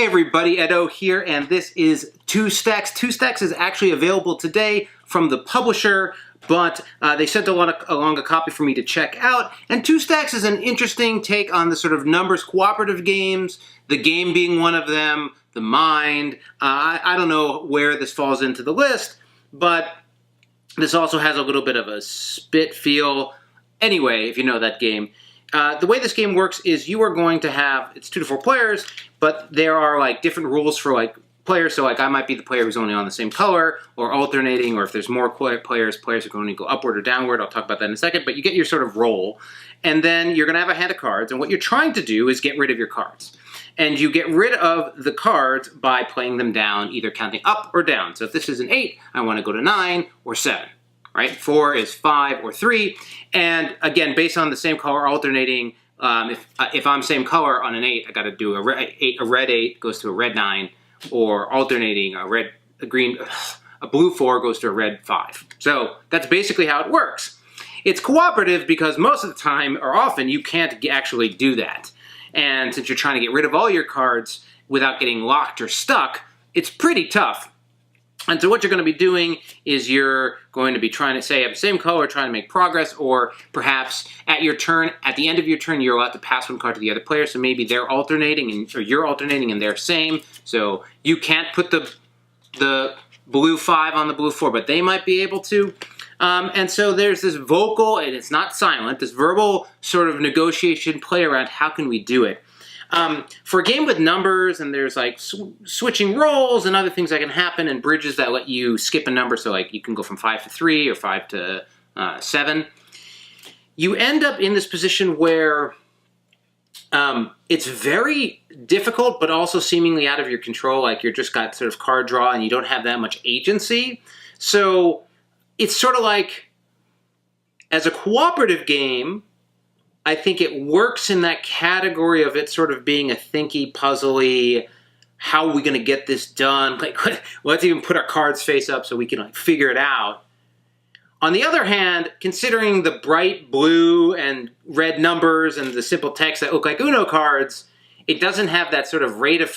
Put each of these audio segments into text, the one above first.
Hey everybody, Edo here, and this is Two Stacks. Two Stacks is actually available today from the publisher, but they sent along a copy for me to check out. And Two Stacks is an interesting take on the sort of numbers cooperative games, the game being one of them, the mind. I don't know where this falls into the list, but this also has a little bit of a spit feel. Anyway, if you know that game. The way this game works is you are going to have, it's 2 to 4 players, but there are like different rules for like players. So like I might be the player who's only on the same color, or alternating, or if there's more players are going to go upward or downward. I'll talk about that in a second, but you get your sort of role. And then you're going to have a hand of cards, and what you're trying to do is get rid of your cards. And you get rid of the cards by playing them down, either counting up or down. So if this is an 8, I want to go to 9 or 7. Right? 4 is 5 or 3. And again, based on the same color alternating, if I'm same color on an 8, I got to do a red 8 goes to a red 9, or alternating a blue 4 goes to a red 5. So that's basically how it works. It's cooperative because most of the time, or often, you can't actually do that. And since you're trying to get rid of all your cards without getting locked or stuck, it's pretty tough. And so what you're going to be doing is you're going to be trying to say, have the same color, trying to make progress, or perhaps at your turn, at the end of your turn, you're allowed to pass one card to the other player. So maybe they're alternating, or you're alternating, and they're same. So you can't put the blue 5 on the blue 4, but they might be able to. And so there's this vocal, and it's not silent, this verbal sort of negotiation play around how can we do it. For a game with numbers, and there's like switching roles and other things that can happen, and bridges that let you skip a number, so like you can go from 5 to 3 or 5 to 7, you end up in this position where it's very difficult, but also seemingly out of your control. Like you're just got sort of card draw, and you don't have that much agency. So it's sort of like, as a cooperative game, I think it works in that category of it sort of being a thinky, puzzly, how are we going to get this done? Like, let's even put our cards face up so we can like figure it out. On the other hand, considering the bright blue and red numbers and the simple text that look like Uno cards, it doesn't have that sort of rate of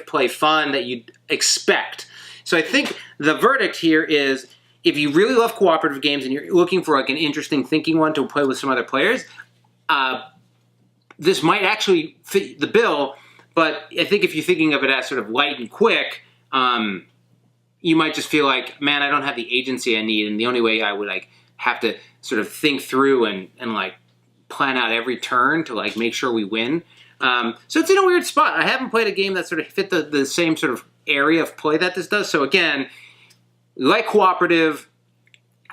play fun that you'd expect. So I think the verdict here is, if you really love cooperative games and you're looking for like an interesting thinking one to play with some other players, this might actually fit the bill, but I think if you're thinking of it as sort of light and quick, you might just feel like, man, I don't have the agency I need, and the only way I would like have to sort of think through and like plan out every turn to like make sure we win. So it's in a weird spot. I haven't played a game that sort of fit the same sort of area of play that this does. So again, you like cooperative,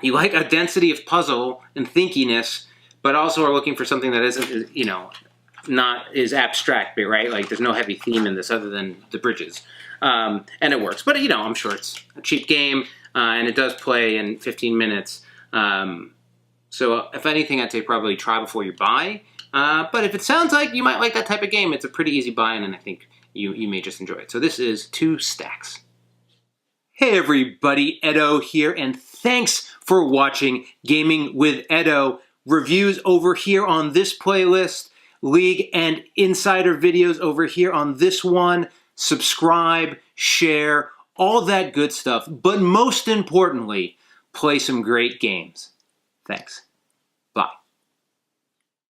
you like a density of puzzle and thinkiness, but also are looking for something that isn't, you know, not is abstract, right? Like there's no heavy theme in this other than the bridges. And it works. But, you know, I'm sure it's a cheap game, and it does play in 15 minutes. So if anything, I'd say probably try before you buy. But if it sounds like you might like that type of game, it's a pretty easy buy-in, and I think you may just enjoy it. So this is Two Stacks. Hey everybody, Edo here, and thanks for watching Gaming with Edo. Reviews over here on this playlist, League and Insider videos over here on this one. Subscribe, share, all that good stuff. But most importantly, play some great games. Thanks.